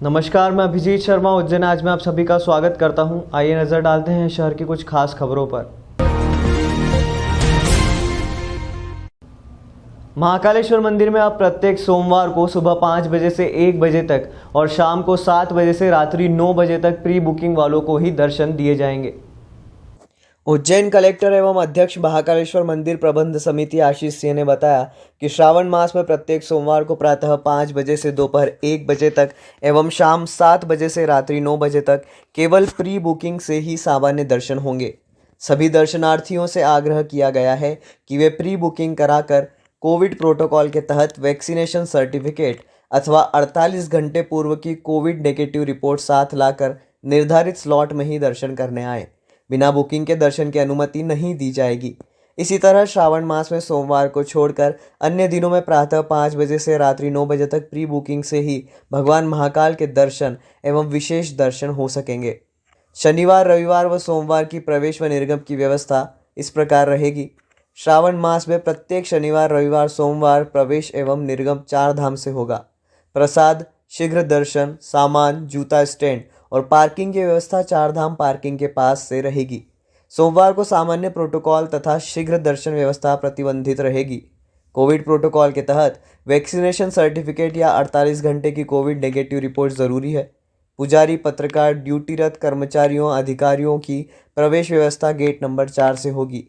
नमस्कार, मैं अभिजीत शर्मा उज्जैन। आज मैं आप सभी का स्वागत करता हूं। आइए नज़र डालते हैं शहर की कुछ खास खबरों पर। महाकालेश्वर मंदिर में अब प्रत्येक सोमवार को सुबह 5 बजे से 1 बजे तक और शाम को 7 बजे से रात्रि 9 बजे तक प्री बुकिंग वालों को ही दर्शन दिए जाएंगे। उज्जैन कलेक्टर एवं अध्यक्ष महाकालेश्वर मंदिर प्रबंध समिति आशीष सिंह ने बताया कि श्रावण मास में प्रत्येक सोमवार को प्रातः 5 बजे से दोपहर 1 बजे तक एवं शाम 7 बजे से रात्रि 9 बजे तक केवल प्री बुकिंग से ही सामान्य दर्शन होंगे। सभी दर्शनार्थियों से आग्रह किया गया है कि वे प्री बुकिंग कराकर कोविड प्रोटोकॉल के तहत वैक्सीनेशन सर्टिफिकेट अथवा 48 घंटे पूर्व की कोविड नेगेटिव रिपोर्ट साथ लाकर निर्धारित स्लॉट में ही दर्शन करने आए। बिना बुकिंग के दर्शन की अनुमति नहीं दी जाएगी। इसी तरह श्रावण मास में सोमवार को छोड़कर अन्य दिनों में प्रातः 5 बजे से रात्रि 9 बजे तक प्री बुकिंग से ही भगवान महाकाल के दर्शन एवं विशेष दर्शन हो सकेंगे। शनिवार, रविवार व सोमवार की प्रवेश व निर्गम की व्यवस्था इस प्रकार रहेगी। श्रावण मास में प्रत्येक शनिवार, रविवार, सोमवार प्रवेश एवं निर्गम 4 धाम से होगा। प्रसाद, शीघ्र दर्शन, सामान, जूता स्टैंड और पार्किंग की व्यवस्था 4 धाम पार्किंग के पास से रहेगी। सोमवार को सामान्य प्रोटोकॉल तथा शीघ्र दर्शन व्यवस्था प्रतिबंधित रहेगी। कोविड प्रोटोकॉल के तहत वैक्सीनेशन सर्टिफिकेट या 48 घंटे की कोविड नेगेटिव रिपोर्ट ज़रूरी है। पुजारी, पत्रकार, ड्यूटीरत कर्मचारियों, अधिकारियों की प्रवेश व्यवस्था गेट नंबर 4 से होगी।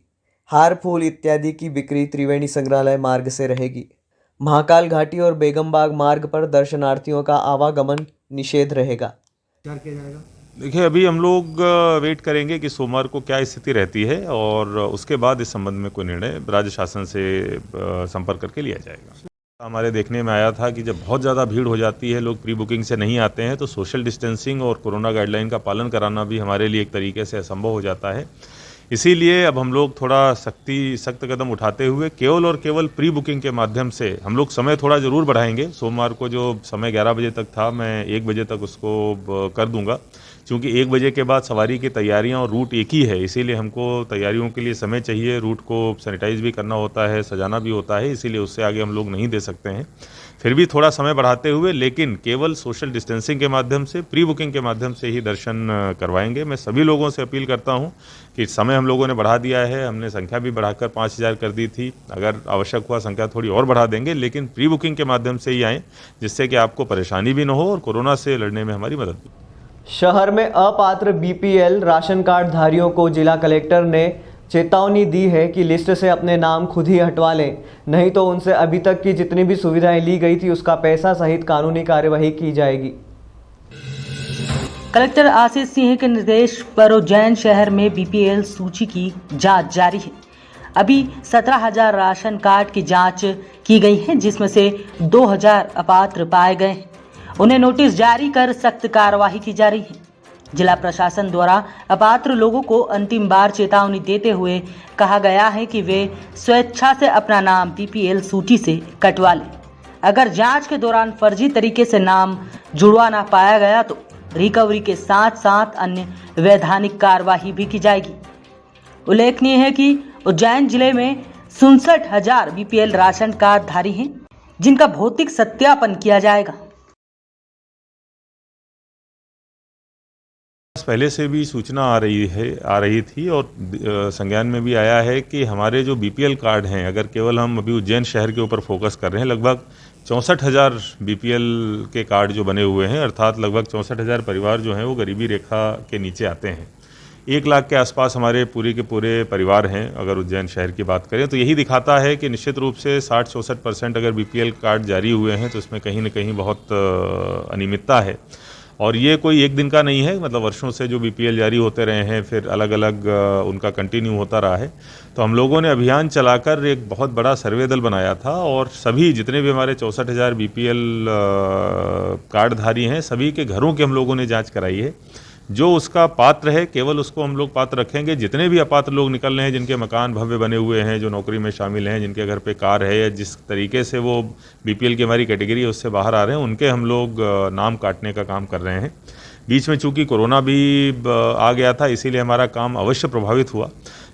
हार, फूल इत्यादि की बिक्री त्रिवेणी संग्रहालय मार्ग से रहेगी। महाकाल घाटी और बेगमबाग मार्ग पर दर्शनार्थियों का आवागमन निषेध रहेगा। क्या किया जाएगा? देखिए, अभी हम लोग वेट करेंगे कि सोमवार को क्या स्थिति रहती है और उसके बाद इस संबंध में कोई निर्णय राज्य शासन से संपर्क करके लिया जाएगा। हमारे देखने में आया था कि जब बहुत ज़्यादा भीड़ हो जाती है, लोग प्री बुकिंग से नहीं आते हैं, तो सोशल डिस्टेंसिंग और कोरोना गाइडलाइन का पालन कराना भी हमारे लिए एक तरीके से असंभव हो जाता है। इसीलिए अब हम लोग थोड़ा सख्त कदम उठाते हुए केवल और केवल प्री बुकिंग के माध्यम से हम लोग समय थोड़ा ज़रूर बढ़ाएंगे। सोमवार को जो समय 11 बजे तक था, मैं 1 बजे तक उसको कर दूंगा, क्योंकि 1 बजे के बाद सवारी की तैयारियां और रूट एक ही है। इसीलिए हमको तैयारियों के लिए समय चाहिए, रूट को सैनिटाइज भी करना होता है, सजाना भी होता है, इसीलिए उससे आगे हम लोग नहीं दे सकते हैं। फिर भी थोड़ा समय बढ़ाते हुए, लेकिन केवल सोशल डिस्टेंसिंग के माध्यम से, प्री बुकिंग के माध्यम से ही दर्शन करवाएंगे। मैं सभी लोगों से अपील करता हूं कि समय हम लोगों ने बढ़ा दिया है, हमने संख्या भी बढ़ाकर 5000 कर दी थी। अगर आवश्यक हुआ संख्या थोड़ी और बढ़ा देंगे, लेकिन प्री बुकिंग के माध्यम से ही आएँ, जिससे कि आपको परेशानी भी न हो और कोरोना से लड़ने में हमारी मदद भी। शहर में अपात्र बीपीएल राशन कार्ड धारियों को जिला कलेक्टर ने चेतावनी दी है कि लिस्ट से अपने नाम खुद ही हटवा लें, नहीं तो उनसे अभी तक की जितनी भी सुविधाएं ली गई थी उसका पैसा सहित कानूनी कार्यवाही की जाएगी। कलेक्टर आशीष सिंह के निर्देश पर उज्जैन शहर में बीपीएल सूची की जांच जारी है। अभी 17,000 राशन कार्ड की जांच की गई है, जिसमें से 2,000 अपात्र पाए गए हैं। उन्हें नोटिस जारी कर सख्त कार्रवाई की जा रही है। जिला प्रशासन द्वारा अपात्र लोगों को अंतिम बार चेतावनी देते हुए कहा गया है कि वे स्वेच्छा से अपना नाम बीपीएल सूची से कटवा लें। अगर जांच के दौरान फर्जी तरीके से नाम जुड़वा ना पाया गया तो रिकवरी के साथ साथ अन्य वैधानिक कार्रवाई भी की जाएगी। उल्लेखनीय है कि उज्जैन जिले में 67,000 बीपीएल राशन कार्ड धारी हैं, जिनका भौतिक सत्यापन किया जाएगा। पहले से भी सूचना आ रही थी और संज्ञान में भी आया है कि हमारे जो बीपीएल कार्ड हैं, अगर केवल हम अभी उज्जैन शहर के ऊपर फोकस कर रहे हैं, लगभग 64,000 बीपीएल के कार्ड जो बने हुए हैं, अर्थात लगभग 64,000 परिवार जो हैं वो गरीबी रेखा के नीचे आते हैं। 1 लाख के आसपास हमारे पूरे के पूरे परिवार हैं अगर उज्जैन शहर की बात करें, तो यही दिखाता है कि निश्चित रूप से 60-64% अगर बीपीएल कार्ड जारी हुए हैं तो इसमें कहीं न कहीं बहुत अनियमितता है। और ये कोई एक दिन का नहीं है, मतलब वर्षों से जो बीपीएल जारी होते रहे हैं, फिर अलग अलग उनका कंटिन्यू होता रहा है। तो हम लोगों ने अभियान चलाकर एक बहुत बड़ा सर्वे दल बनाया था और सभी जितने भी हमारे 64,000 बीपीएल कार्डधारी हैं, सभी के घरों की हम लोगों ने जांच कराई है। जो उसका पात्र है केवल उसको हम लोग पात्र रखेंगे। जितने भी अपात्र लोग निकल रहे हैं, जिनके मकान भव्य बने हुए हैं, जो नौकरी में शामिल हैं, जिनके घर पे कार है, या जिस तरीके से वो बीपीएल की हमारी कैटेगरी है उससे बाहर आ रहे हैं, उनके हम लोग नाम काटने का काम कर रहे हैं। बीच में चूंकि कोरोना भी आ गया था, इसीलिए हमारा काम अवश्य प्रभावित हुआ,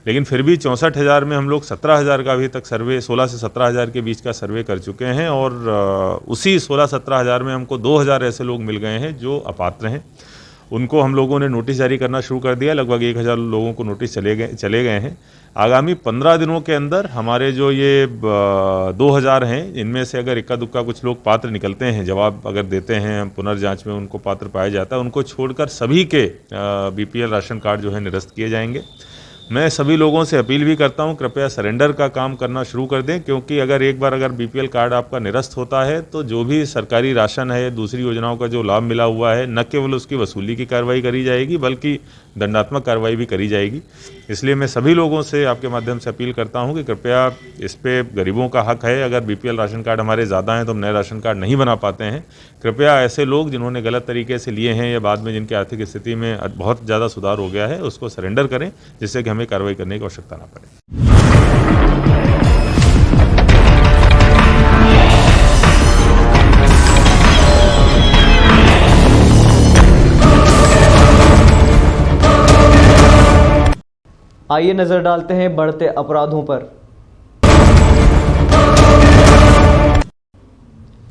लेकिन फिर भी 64,000 में हम लोग 17,000 का अभी तक सर्वे, 16 से 17,000 के बीच का सर्वे कर चुके हैं और उसी 16-17,000 में हमको 2,000 ऐसे लोग मिल गए हैं जो अपात्र हैं। उनको हम लोगों ने नोटिस जारी करना शुरू कर दिया। लगभग 1,000 लोगों को नोटिस चले गए हैं। आगामी 15 दिनों के अंदर हमारे जो ये 2,000 हैं, इनमें से अगर इक्का दुक्का कुछ लोग पात्र निकलते हैं, जवाब अगर देते हैं, पुनर्जांच में उनको पात्र पाया जाता है, उनको छोड़कर सभी के BPL राशन कार्ड जो है निरस्त किए जाएंगे। मैं सभी लोगों से अपील भी करता हूं, कृपया सरेंडर का काम करना शुरू कर दें, क्योंकि अगर एक बार BPL कार्ड आपका निरस्त होता है तो जो भी सरकारी राशन है, दूसरी योजनाओं का जो लाभ मिला हुआ है, न केवल उसकी वसूली की कार्रवाई करी जाएगी बल्कि दंडात्मक कार्रवाई भी करी जाएगी। इसलिए मैं सभी लोगों से आपके माध्यम से अपील करता हूं कि कृपया इस पे, गरीबों का हक है, अगर BPL राशन कार्ड हमारे ज़्यादा हैं तो हम नए राशन कार्ड नहीं बना पाते हैं। कृपया ऐसे लोग जिन्होंने गलत तरीके से लिए हैं या बाद में जिनकी आर्थिक स्थिति में बहुत ज़्यादा सुधार हो गया है, उसको सरेंडर करें, जिससे कि हमें कार्रवाई करने की आवश्यकता ना पड़े। आइए नजर डालते हैं बढ़ते अपराधों पर।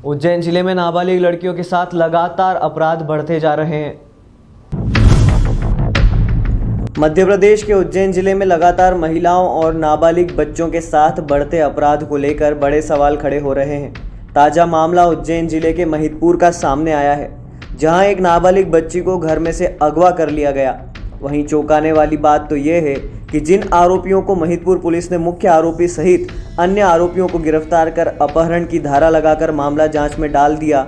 उज्जैन जिले में नाबालिग लड़कियों के साथ लगातार अपराध बढ़ते जा रहे हैं। मध्य प्रदेश के उज्जैन जिले में लगातार महिलाओं और नाबालिग बच्चों के साथ बढ़ते अपराध को लेकर बड़े सवाल खड़े हो रहे हैं। ताज़ा मामला उज्जैन जिले के महिदपुर का सामने आया है, जहां एक नाबालिग बच्ची को घर में से अगवा कर लिया गया। वहीं चौंकाने वाली बात तो ये है कि जिन आरोपियों को महिदपुर पुलिस ने मुख्य आरोपी सहित अन्य आरोपियों को गिरफ्तार कर अपहरण की धारा लगाकर मामला जांच में डाल दिया।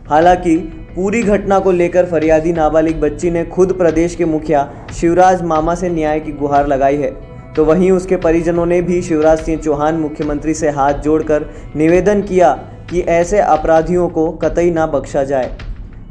हालांकि पूरी घटना को लेकर फरियादी नाबालिग बच्ची ने खुद प्रदेश के मुखिया शिवराज मामा से न्याय की गुहार लगाई है, तो वहीं उसके परिजनों ने भी शिवराज सिंह चौहान मुख्यमंत्री से हाथ जोड़कर निवेदन किया कि ऐसे अपराधियों को कतई ना बख्शा जाए।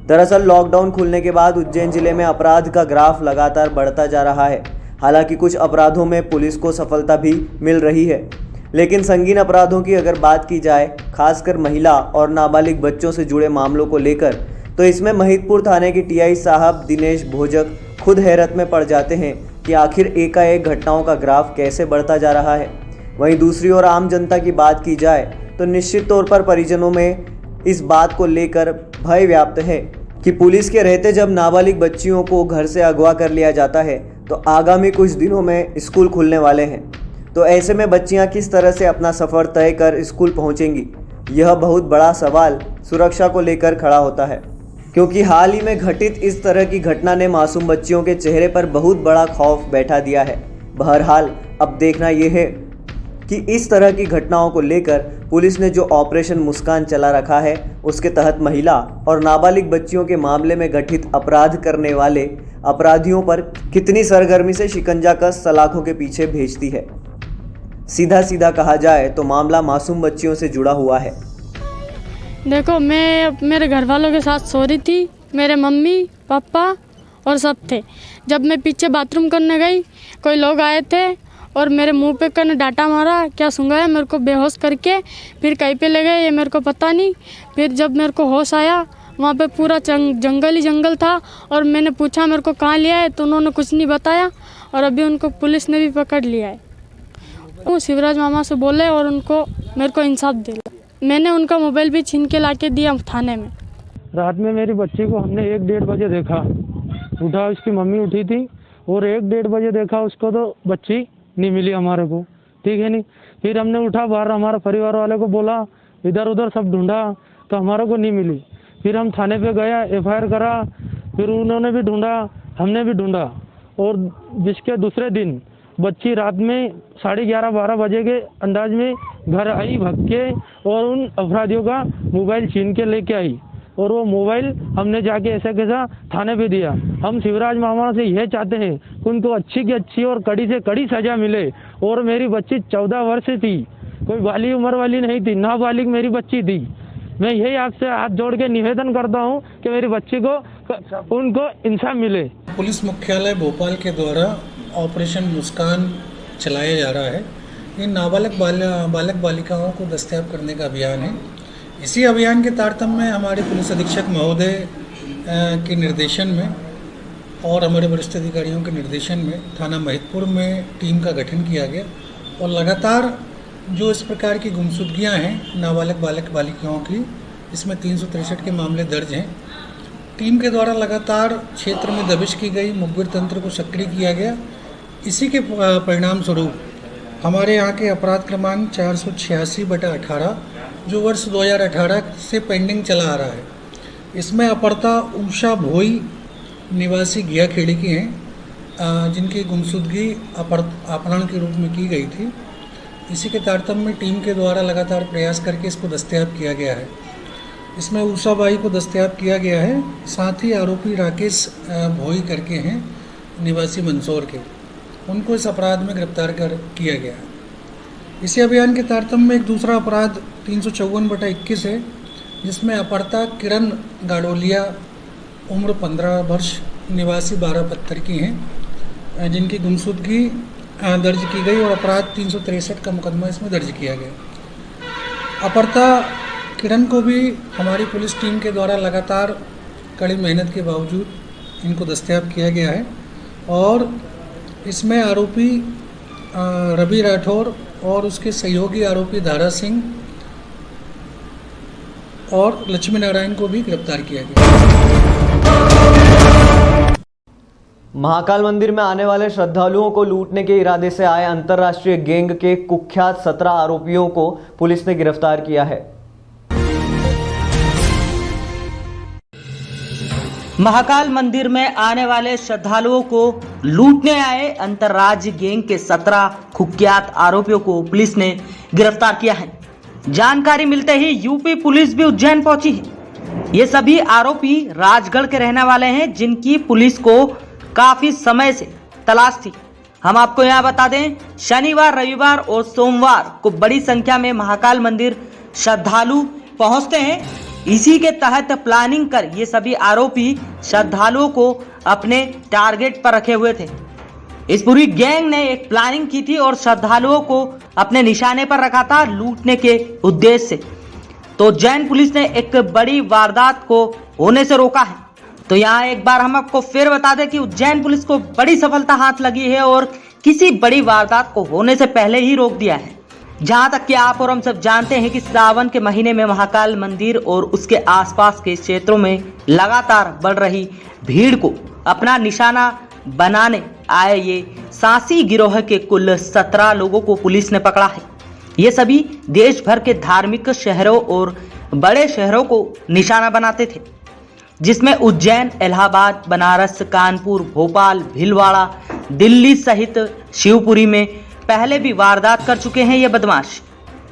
दरअसल लॉकडाउन खुलने के बाद उज्जैन जिले में अपराध का ग्राफ लगातार बढ़ता जा रहा है। हालांकि कुछ अपराधों में पुलिस को सफलता भी मिल रही है, लेकिन संगीन अपराधों की अगर बात की जाए, खासकर महिला और नाबालिग बच्चों से जुड़े मामलों को लेकर, तो इसमें महिदपुर थाने के TI साहब दिनेश भोजक खुद हैरत में पड़ जाते हैं कि आखिर एकाएक घटनाओं का ग्राफ कैसे बढ़ता जा रहा है। वहीं दूसरी ओर आम जनता की बात की जाए तो निश्चित तौर पर परिजनों में इस बात को लेकर भय व्याप्त है कि पुलिस के रहते जब नाबालिग बच्चियों को घर से अगवा कर लिया जाता है तो आगामी कुछ दिनों में स्कूल खुलने वाले हैं, तो ऐसे में बच्चियां किस तरह से अपना सफ़र तय कर स्कूल पहुंचेंगी, यह बहुत बड़ा सवाल सुरक्षा को लेकर खड़ा होता है। क्योंकि हाल ही में घटित इस तरह की घटना ने मासूम बच्चियों के चेहरे पर बहुत बड़ा खौफ बैठा दिया है। बहरहाल अब देखना यह है कि इस तरह की घटनाओं को लेकर पुलिस ने जो ऑपरेशन मुस्कान चला रखा है, उसके तहत महिला और नाबालिग बच्चियों के मामले में गठित अपराध करने वाले अपराधियों पर कितनी सरगर्मी से शिकंजा कस सलाखों के पीछे भेजती है। सीधा सीधा कहा जाए तो मामला मासूम बच्चियों से जुड़ा हुआ है। देखो, मैं मेरे घर वालों के साथ सो रही थी, मेरे मम्मी पापा और सब थे। जब मैं पीछे बाथरूम करने गई, कोई लोग आए थे और मेरे मुंह पे कने डांटा मारा, क्या सूंघा है, मेरे को बेहोश करके फिर कहीं पे ले गए ये मेरे को पता नहीं। फिर जब मेरे को होश आया, वहाँ पे पूरा जंगल ही जंगल था और मैंने पूछा मेरे को कहाँ लिया है, तो उन्होंने कुछ नहीं बताया और अभी उनको पुलिस ने भी पकड़ लिया है। वो शिवराज मामा से बोले और उनको मेरे को इंसाफ दिला। मैंने उनका मोबाइल भी छीन के ला के दिया थाने में। रात में मेरी बच्ची को हमने 1-1:30 बजे देखा, उठा उसकी मम्मी उठी थी और 1-1:30 बजे देखा उसको, तो बच्ची नहीं मिली हमारे को, ठीक है नहीं। फिर हमने उठा बाहर, हमारे परिवार वाले को बोला, इधर उधर सब ढूंढा तो हमारे को नहीं मिली। फिर हम थाने पे गया, FIR करा, फिर उन्होंने भी ढूंढा, हमने भी ढूंढा और जिसके दूसरे दिन बच्ची रात में 11:30-12 बजे के अंदाज में घर आई भग के और उन अपराधियों का मोबाइल छीन के लेके आई और वो मोबाइल हमने जाके ऐसा कैसा थाने पे दिया। हम शिवराज मामा से यह चाहते हैं कि उनको अच्छी की अच्छी और कड़ी से कड़ी सजा मिले। और मेरी बच्ची 14 वर्ष थी, कोई बाली उम्र वाली नहीं थी, नाबालिग मेरी बच्ची थी। मैं यही आपसे हाथ जोड़ के निवेदन करता हूं कि मेरी बच्ची को उनको इंसाफ मिले। पुलिस मुख्यालय भोपाल के द्वारा ऑपरेशन मुस्कान चलाया जा रहा है। ये नाबालिग बालक बालिकाओं को दस्तयाब करने का अभियान है। इसी अभियान के तारतम्य में हमारे पुलिस अधीक्षक महोदय के निर्देशन में और हमारे वरिष्ठ अधिकारियों के निर्देशन में थाना महिदपुर में टीम का गठन किया गया और लगातार जो इस प्रकार की गुमशुदगियाँ हैं नाबालिग बालक बालिकाओं की, इसमें 363 के मामले दर्ज हैं। टीम के द्वारा लगातार क्षेत्र में दबिश की गई, मुखबिर तंत्र को सक्रिय किया गया। इसी के परिणाम स्वरूप हमारे यहाँ के अपराध क्रमांक 486/18 जो वर्ष 2018 से पेंडिंग चला आ रहा है, इसमें अपहर्ता उषा भोई निवासी गयाखेड़ी की हैं, जिनकी गुमशुदगी अपहरण के रूप में की गई थी। इसी के तारतम्य में टीम के द्वारा लगातार प्रयास करके इसको दस्तयाब किया गया है। इसमें उषाबाई को दस्तयाब किया गया है, साथ ही आरोपी राकेश भोई करके हैं निवासी मंदसौर के, उनको इस अपराध में गिरफ्तार किया गया है। इसी अभियान के तारतम्य में एक दूसरा अपराध 354/21 है, जिसमें अपहर्ता किरण गाड़ोलिया उम्र 15 वर्ष निवासी 12 पत्थर की हैं, जिनकी गुमशुदगी दर्ज की गई और अपराध 363 का मुकदमा इसमें दर्ज किया गया। अपहर्ता किरण को भी हमारी पुलिस टीम के द्वारा लगातार कड़ी मेहनत के बावजूद इनको दस्तयाब किया गया है और इसमें आरोपी रवि राठौर और उसके सहयोगी आरोपी धारा सिंह और लक्ष्मी नारायण को भी गिरफ्तार किया गया। महाकाल मंदिर में आने वाले श्रद्धालुओं को लूटने के इरादे से आए अंतर्राष्ट्रीय गैंग के कुख्यात 17 आरोपियों को पुलिस ने गिरफ्तार किया है। महाकाल मंदिर में आने वाले श्रद्धालुओं को लूटने आए अंतर्राज्य गैंग के 17 कुख्यात आरोपियों को पुलिस ने गिरफ्तार किया है। जानकारी मिलते ही यूपी पुलिस भी उज्जैन पहुंची है। ये सभी आरोपी राजगढ़ के रहने वाले हैं, जिनकी पुलिस को काफी समय से तलाश थी। हम आपको यहाँ बता दें, शनिवार, रविवार और सोमवार को बड़ी संख्या में महाकाल मंदिर श्रद्धालु पहुंचते हैं। इसी के तहत प्लानिंग कर ये सभी आरोपी श्रद्धालुओं को अपने टारगेट पर रखे हुए थे। इस पूरी गैंग ने एक प्लानिंग की थी और श्रद्धालुओं को अपने निशाने पर रखा था लूटने के उद्देश्य से। तो उज्जैन पुलिस ने एक बड़ी वारदात को होने से रोका है। तो यहाँ एक बार हम आपको फिर बता दें कि उज्जैन पुलिस को बड़ी सफलता हाथ लगी है और किसी बड़ी वारदात को होने से पहले ही रोक दिया है। जहां तक कि आप और हम सब जानते हैं कि सावन के महीने में महाकाल मंदिर और उसके आसपास के क्षेत्रों में लगातार बढ़ रही भीड़ को अपना निशाना बनाने आए ये सांसी गिरोह के कुल 17 लोगों को पुलिस ने पकड़ा है। ये सभी देश भर के धार्मिक शहरों और बड़े शहरों को निशाना बनाते थे, जिसमें उज्जैन, इलाहाबाद, बनारस, कानपुर, भोपाल, भीलवाड़ा, दिल्ली सहित शिवपुरी में पहले भी वारदात कर चुके हैं ये बदमाश।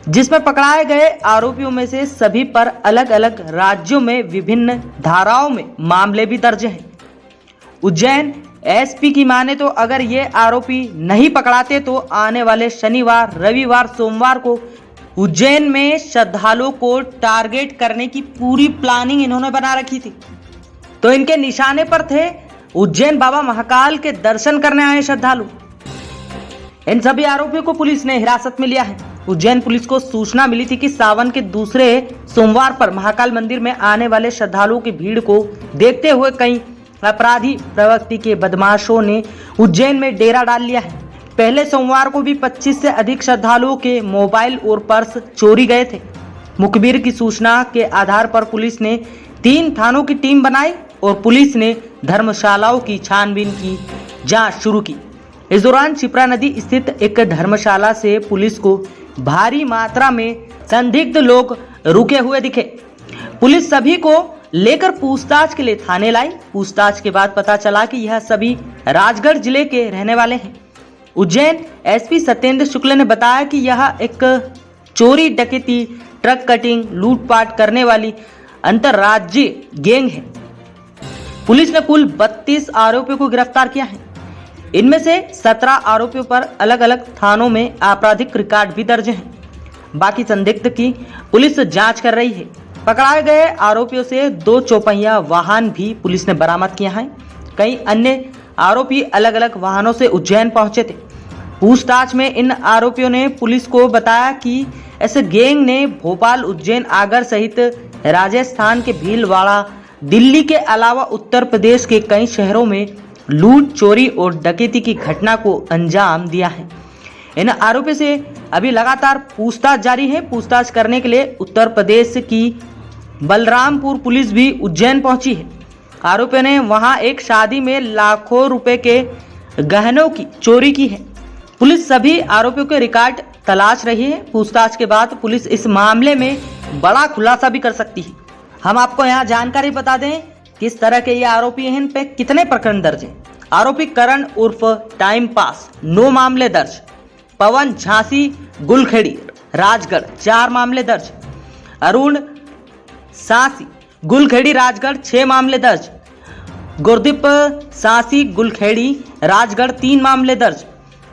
जिसमें पकड़ाए गए आरोपियों में से सभी पर अलग अलग राज्यों में विभिन्न धाराओं में मामले भी दर्ज हैं। उज्जैन एसपी की माने तो अगर ये आरोपी नहीं पकड़ाते तो आने वाले शनिवार, रविवार, सोमवार को उज्जैन में श्रद्धालुओं को टारगेट करने की पूरी प्लानिंग इन्होंने बना रखी थी। तो इनके निशाने पर थे उज्जैन बाबा महाकाल के दर्शन करने आए श्रद्धालु। इन सभी आरोपियों को पुलिस ने हिरासत में लिया है। उज्जैन पुलिस को सूचना मिली थी कि सावन के दूसरे सोमवार पर महाकाल मंदिर में आने वाले श्रद्धालुओं की भीड़ को देखते हुए कई अपराधी प्रवृत्ति के बदमाशों ने उज्जैन में डेरा डाल लिया है। पहले सोमवार को भी 25 से अधिक श्रद्धालुओं के मोबाइल और पर्स चोरी गए थे। मुखबिर की सूचना के आधार पर पुलिस ने 3 थानों की टीम बनाई और पुलिस ने धर्मशालाओं की छानबीन की जांच शुरू की। इस दौरान शिप्रा नदी स्थित एक धर्मशाला से पुलिस को भारी मात्रा में संदिग्ध लोग रुके हुए दिखे। पुलिस सभी को लेकर पूछताछ के लिए थाने लाई। पूछताछ के बाद पता चला कि यह सभी राजगढ़ जिले के रहने वाले हैं। उज्जैन एसपी सत्येंद्र शुक्ल ने बताया कि यह एक चोरी, डकैती, ट्रक कटिंग, लूटपाट करने वाली अंतर्राज्यीय गैंग है। पुलिस ने कुल 32 आरोपियों को गिरफ्तार किया है। इनमें से 17 आरोपियों पर अलग अलग थानों में आपराधिक रिकॉर्ड भी दर्ज हैं। बाकी संदिग्ध की पुलिस जांच कर रही है। पकड़ाए गए आरोपियों से 2 चौपहिया वाहन भी पुलिस ने बरामद किया है। कई अन्य आरोपी अलग अलग वाहनों से उज्जैन पहुंचे थे। पूछताछ में इन आरोपियों ने पुलिस को बताया कि ऐसे गैंग ने भोपाल, उज्जैन, आगर सहित राजस्थान के भीलवाड़ा, दिल्ली के अलावा उत्तर प्रदेश के कई शहरों में लूट, चोरी और डकैती की घटना को अंजाम दिया है। इन आरोपियों से अभी लगातार पूछताछ जारी है। पूछताछ करने के लिए उत्तर प्रदेश की बलरामपुर पुलिस भी उज्जैन पहुंची है। आरोपियों ने वहां एक शादी में लाखों रुपए के गहनों की चोरी की है। पुलिस सभी आरोपियों के रिकॉर्ड तलाश रही है। पूछताछ के बाद पुलिस इस मामले में बड़ा खुलासा भी कर सकती है। हम आपको यहाँ जानकारी बता दें किस तरह के ये आरोपी हैं, इन पे कितने प्रकरण दर्ज हैं। आरोपी करण उर्फ टाइम पास 9 मामले दर्ज, पवन झांसी गुलखेड़ी राजगढ़ 4 मामले दर्ज, अरुण सांसी गुलखेड़ी राजगढ़ 6 मामले दर्ज, गुरदीप सांसी गुलखेड़ी राजगढ़ 3 मामले दर्ज,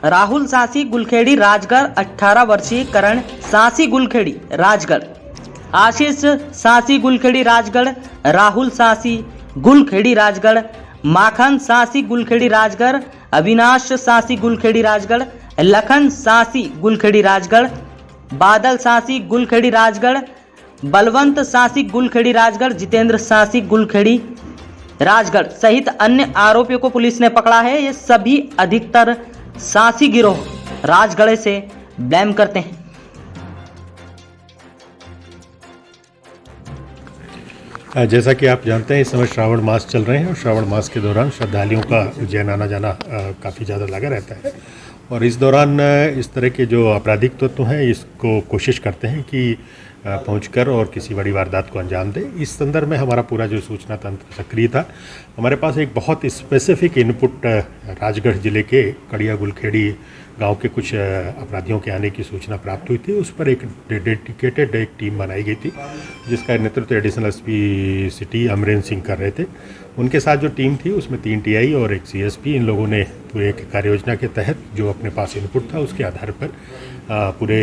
राहुल सांसी गुलखेड़ी राजगढ़ 18 वर्षीय करण सांसी गुलखेड़ी राजगढ़, आशीष सांसी गुलखेड़ी राजगढ़, राहुल सांसी गुलखेड़ी राजगढ़, माखन सांसी गुलखेड़ी राजगढ़, अविनाश सांसी गुलखेड़ी राजगढ़, लखन सांसी गुलखेड़ी राजगढ़, बादल सांसी गुलखेड़ी राजगढ़, बलवंत सांसी गुलखेड़ी राजगढ़, जितेंद्र सांसी गुलखेड़ी राजगढ़ सहित अन्य आरोपियों को पुलिस ने पकड़ा है। ये सभी अधिकतर सांसी गिरोह राजगढ़ से ब्लेम करते हैं। जैसा कि आप जानते हैं इस समय श्रावण मास चल रहे हैं और श्रावण मास के दौरान श्रद्धालुओं का उज्जैन आना जाना काफ़ी ज़्यादा लगा रहता है और इस दौरान इस तरह के जो आपराधिक तत्व हैं इसको कोशिश करते हैं कि पहुंचकर और किसी बड़ी वारदात को अंजाम दे। इस संदर्भ में हमारा पूरा जो सूचना तंत्र सक्रिय था। हमारे पास एक बहुत स्पेसिफिक इनपुट राजगढ़ जिले के कड़िया गुलखेड़ी गांव के कुछ अपराधियों के आने की सूचना प्राप्त हुई थी। उस पर एक डेडिकेटेड एक टीम बनाई गई थी जिसका नेतृत्व additional SP city Amarendra Singh कर रहे थे। उनके साथ जो टीम थी उसमें 3 टीआई और एक सीएसपी, इन लोगों ने पूरे एक कार्ययोजना के तहत जो अपने पास इनपुट था उसके आधार पर पूरे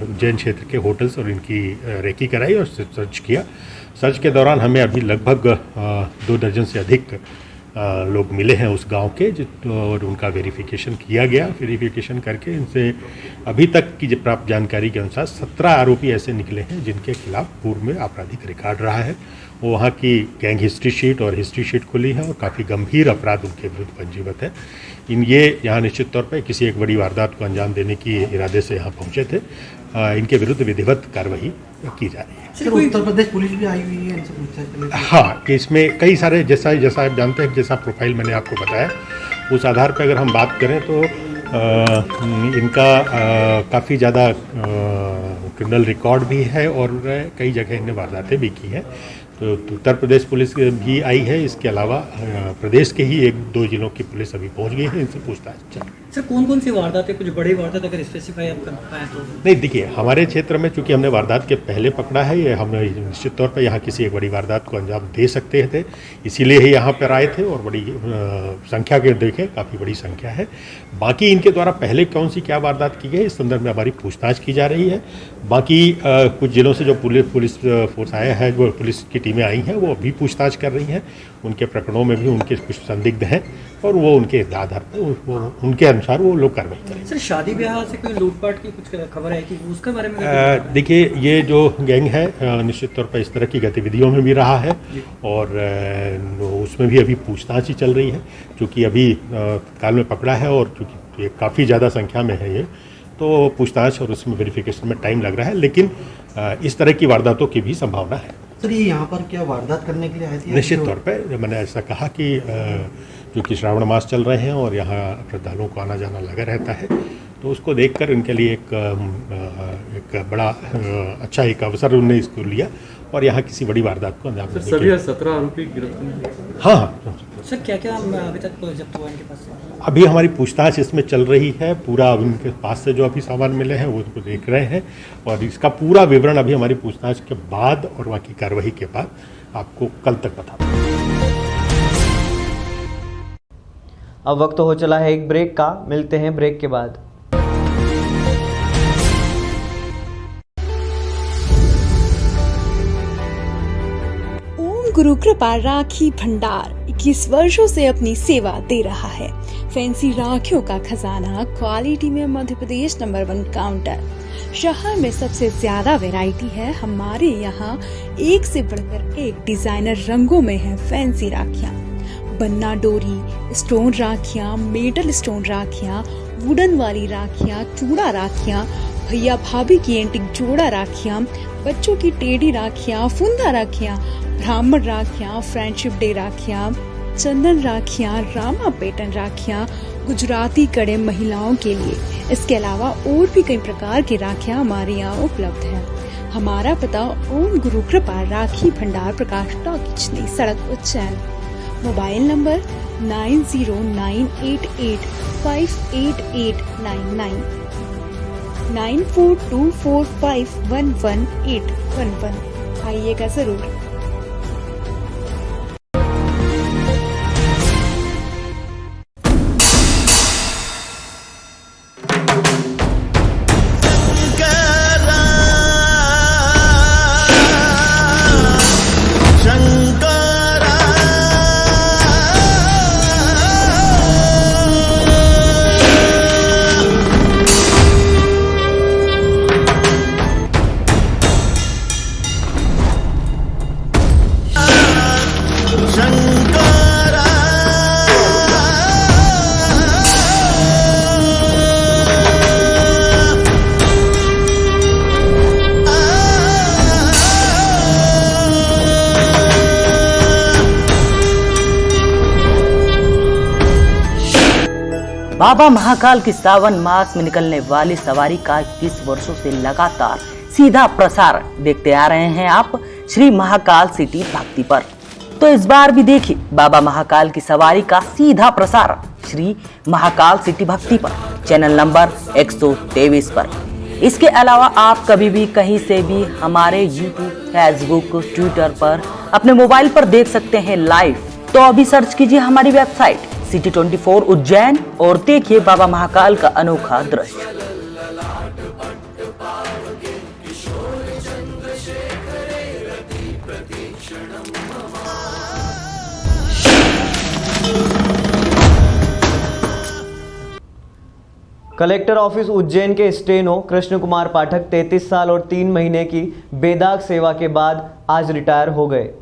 उज्जैन क्षेत्र के होटल्स और इनकी रेकी कराई और सर्च किया। सर्च के दौरान हमें अभी लगभग 2 दर्जन से अधिक लोग मिले हैं उस गांव के और उनका वेरिफिकेशन किया गया। वेरिफिकेशन करके इनसे अभी तक की प्राप्त जानकारी के अनुसार 17 आरोपी ऐसे निकले हैं जिनके खिलाफ पूर्व में आपराधिक रिकॉर्ड रहा है। वो वहाँ की गैंग हिस्ट्री शीट और हिस्ट्री शीट खुली है और काफ़ी गंभीर अपराध उनके विरुद्ध पंजीबद्ध है। ये यहाँ निश्चित तौर पर किसी एक बड़ी वारदात को अंजाम देने की इरादे से यहाँ पहुँचे थे। इनके विरुद्ध विधिवत कार्रवाई की जा रही है। उत्तर प्रदेश पुलिस भी आई हुई है इनसे पूछताछ। हाँ, इसमें कई सारे जैसा आप जानते हैं, जैसा प्रोफाइल मैंने आपको बताया उस आधार पर अगर हम बात करें तो इनका काफ़ी ज़्यादा क्रिमिनल रिकॉर्ड भी है और कई जगह इनने वारदातें भी की हैं। तो उत्तर प्रदेश पुलिस भी आई है। इसके अलावा प्रदेश के ही 1-2 जिलों की पुलिस अभी पहुंच गई है, इनसे पूछताछ चल रही है। सर कौन सी वारदातें, कुछ बड़ी वारदात अगर स्पेसिफाई आप कर पाएँ तो? नहीं, देखिए हमारे क्षेत्र में चूंकि हमने वारदात के पहले पकड़ा है, ये हम निश्चित तौर पर यहाँ किसी एक बड़ी वारदात को अंजाम दे सकते थे, इसीलिए ही यहाँ पर आए थे और बड़ी संख्या के देखें काफ़ी बड़ी संख्या है। बाकी इनके द्वारा पहले कौन सी क्या वारदात की गई इस संदर्भ में हमारी पूछताछ की जा रही है। बाकी कुछ जिलों से जो पुलिस फोर्स आया है, वो पुलिस की टीमें आई हैं, वो अभी पूछताछ कर रही हैं। उनके प्रकरणों में भी उनके कुछ संदिग्ध हैं और वो उनके आधार पर उनके अनुसार वो लोग कार्रवाई करेंगे। सर शादी ब्याह से कोई लूटपाट की कुछ खबर है कि उसके बारे में? देखिए ये जो गैंग है निश्चित तौर पर इस तरह की गतिविधियों में भी रहा है और उसमें भी अभी पूछताछ ही चल रही है। चूँकि अभी तत्काल में पकड़ा है और चूँकि काफ़ी ज़्यादा संख्या में है ये, तो पूछताछ और उसमें वेरिफिकेशन में टाइम लग रहा है, लेकिन इस तरह की वारदातों की भी संभावना है। सर ये यहाँ पर क्या वारदात करने के लिए आए थे? निश्चित तौर पे मैंने ऐसा कहा कि क्योंकि श्रावण मास चल रहे हैं और यहाँ श्रद्धालुओं को आना जाना लगा रहता है, तो उसको देखकर इनके लिए एक बड़ा अच्छा एक अवसर उन्होंने इसको लिया और यहाँ किसी बड़ी वारदात को अंजाम देने के लिए 17 आरोपी गिरफ्तार। हाँ। सर क्या अभी तक जब्त हुआ इनके पास? अभी हमारी पूछताछ इसमें चल रही है। पूरा उनके पास से जो अभी सामान मिले हैं वो उनको देख रहे हैं और इसका पूरा विवरण अभी हमारी पूछताछ के बाद और बाकी कार्रवाई के बाद आपको कल तक बता दूंगा। अब वक्त हो चला है एक ब्रेक का, मिलते हैं ब्रेक के बाद। ओम गुरु कृपा राखी भंडार 21 वर्षों से अपनी सेवा दे रहा है। फैंसी राखियों का खजाना, क्वालिटी में मध्य प्रदेश नंबर 1 काउंटर। शहर में सबसे ज्यादा वैरायटी है। हमारे यहाँ एक से बढ़कर एक डिजाइनर रंगों में है फैंसी राखियाँ। बन्ना डोरी, स्टोन राखियाँ, मेटल स्टोन राखियाँ, वुडन वाली राखियाँ, चूड़ा राखियाँ, भैया भाभी की एंटिक जोड़ा राखियाँ, बच्चों की टेढ़ी राखियाँ, फुंदा राखियाँ, ब्राह्मण राखियाँ, फ्रेंडशिप डे राखियाँ, चंदन राखियाँ, रामा पैटर्न राखियाँ, गुजराती कड़े महिलाओं के लिए। इसके अलावा और भी कई प्रकार की राखियाँ हमारे यहाँ उपलब्ध है। हमारा पता ओम गुरु कृपा राखी भंडार प्रकाश टॉकीज नई सड़क उज्जैन। Mobile number 9098858899 9424511811। आइएगा जरूर। बाबा महाकाल की सावन मास में निकलने वाली सवारी का 21 वर्षों से लगातार सीधा प्रसार देखते आ रहे हैं आप श्री महाकाल सिटी भक्ति पर। तो इस बार भी देखिए बाबा महाकाल की सवारी का सीधा प्रसार श्री महाकाल सिटी भक्ति पर, चैनल नंबर 123 पर। इसके अलावा आप कभी भी कहीं से भी हमारे YouTube, Facebook, ट्विटर पर अपने मोबाइल पर देख सकते हैं लाइव। तो अभी सर्च कीजिए हमारी वेबसाइट सिटी 24 उज्जैन और देखिए बाबा महाकाल का अनोखा दृश्य। कलेक्टर ऑफिस उज्जैन के स्टेनो कृष्ण कुमार पाठक 33 साल और 3 महीने की बेदाग सेवा के बाद आज रिटायर हो गए।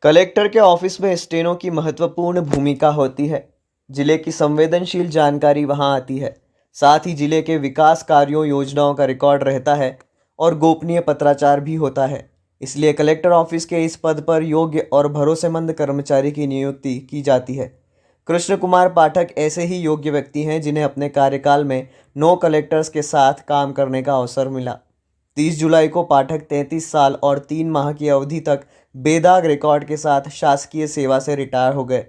कलेक्टर के ऑफिस में स्टेनो की महत्वपूर्ण भूमिका होती है। जिले की संवेदनशील जानकारी वहां आती है, साथ ही जिले के विकास कार्यों योजनाओं का रिकॉर्ड रहता है और गोपनीय पत्राचार भी होता है। इसलिए कलेक्टर ऑफिस के इस पद पर योग्य और भरोसेमंद कर्मचारी की नियुक्ति की जाती है। कृष्ण कुमार पाठक ऐसे ही योग्य व्यक्ति हैं जिन्हें अपने कार्यकाल में 9 कलेक्टर्स के साथ काम करने का अवसर मिला। 30 जुलाई को पाठक 33 साल और 3 माह की अवधि तक बेदाग रिकॉर्ड के साथ शासकीय सेवा से रिटायर हो गए।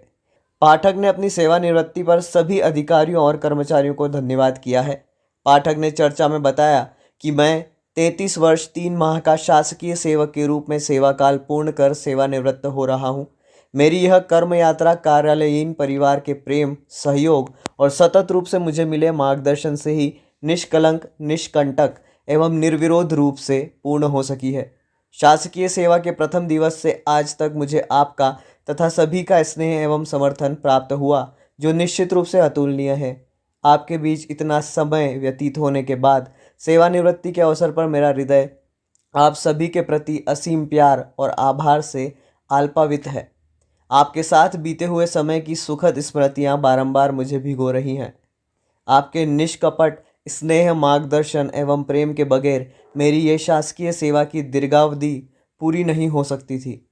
पाठक ने अपनी सेवानिवृत्ति पर सभी अधिकारियों और कर्मचारियों को धन्यवाद किया है। पाठक ने चर्चा में बताया कि मैं 33 वर्ष 3 माह का शासकीय सेवक के रूप में सेवाकाल पूर्ण कर सेवानिवृत्त हो रहा हूं। मेरी यह कर्म यात्रा कार्यालयीन परिवार के प्रेम, सहयोग और सतत रूप से मुझे मिले मार्गदर्शन से ही निष्कलंक, निष्कंटक एवं निर्विरोध रूप से पूर्ण हो सकी है। शासकीय सेवा के प्रथम दिवस से आज तक मुझे आपका तथा सभी का स्नेह एवं समर्थन प्राप्त हुआ, जो निश्चित रूप से अतुलनीय है। आपके बीच इतना समय व्यतीत होने के बाद सेवानिवृत्ति के अवसर पर मेरा हृदय आप सभी के प्रति असीम प्यार और आभार से आल्पावित है। आपके साथ बीते हुए समय की सुखद स्मृतियां बारंबार मुझे भिगो रही हैं। आपके निष्कपट स्नेह, मार्गदर्शन एवं प्रेम के बगैर मेरी ये शासकीय सेवा की दीर्घावधि पूरी नहीं हो सकती थी।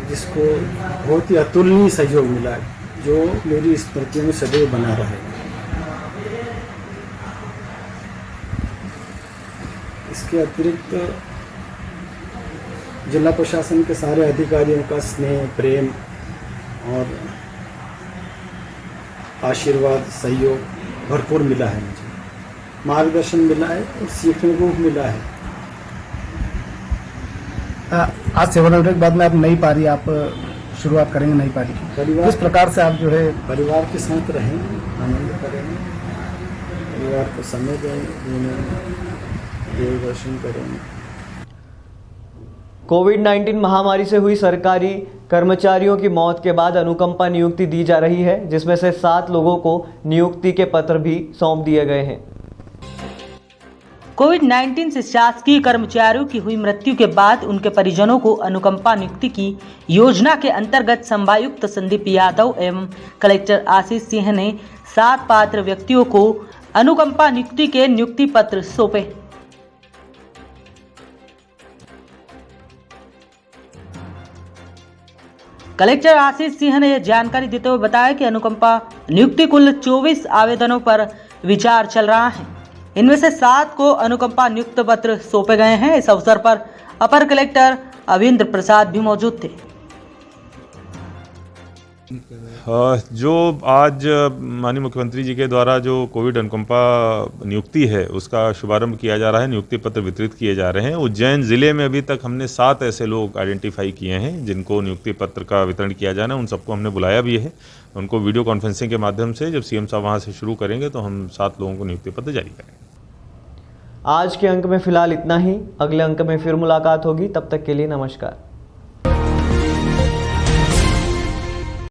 जिसको बहुत ही अतुलनीय सहयोग मिला है, जो मेरी स्मृतियों में सदैव बना रहे। इसके अतिरिक्त जिला प्रशासन के सारे अधिकारियों का स्नेह, प्रेम और आशीर्वाद, सहयोग भरपूर मिला है। मुझे मार्गदर्शन मिला है और सीखने को मिला है। आज सेवानिवृत्ति के बाद में आप नई पारी आप शुरुआत करेंगे, नई पारी किस प्रकार से आप जो है परिवार के साथ रहेंगे, आनंद करेंगे, परिवार को समय देंगे, देव दर्शन करेंगे। कोविड-19 महामारी से हुई सरकारी कर्मचारियों की मौत के बाद अनुकंपा नियुक्ति दी जा रही है, जिसमें से 7 लोगों को नियुक्ति के पत्र भी सौंप दिए गए हैं। कोविड-19 से शासकीय कर्मचारियों की हुई मृत्यु के बाद उनके परिजनों को अनुकंपा नियुक्ति की योजना के अंतर्गत संभायुक्त संदीप यादव एवं कलेक्टर आशीष सिंह ने 7 पात्र व्यक्तियों को अनुकंपा नियुक्ति के नियुक्ति पत्र सौंपे। कलेक्टर आशीष सिंह ने यह जानकारी देते हुए बताया कि अनुकंपा नियुक्ति कुल 24 आवेदनों पर विचार चल रहा है। इनमें से 7 को अनुकंपा नियुक्त पत्र सौंपे गए हैं। इस अवसर पर अपर कलेक्टर अविंद्र प्रसाद भी मौजूद थे। जो आज माननीय मुख्यमंत्री जी के द्वारा जो कोविड अनुकंपा नियुक्ति है उसका शुभारंभ किया जा रहा है, नियुक्ति पत्र वितरित किए जा रहे हैं। उज्जैन जिले में अभी तक हमने 7 ऐसे लोग आइडेंटिफाई किए हैं जिनको नियुक्ति पत्र का वितरण किया जाना है। उन सबको हमने बुलाया भी है। उनको वीडियो कॉन्फ्रेंसिंग के माध्यम से जब सीएम साहब वहाँ से शुरू करेंगे तो हम 7 लोगों को नियुक्ति पत्र जारी करेंगे। आज के अंक में फिलहाल इतना ही। अगले अंक में फिर मुलाकात होगी। तब तक के लिए नमस्कार।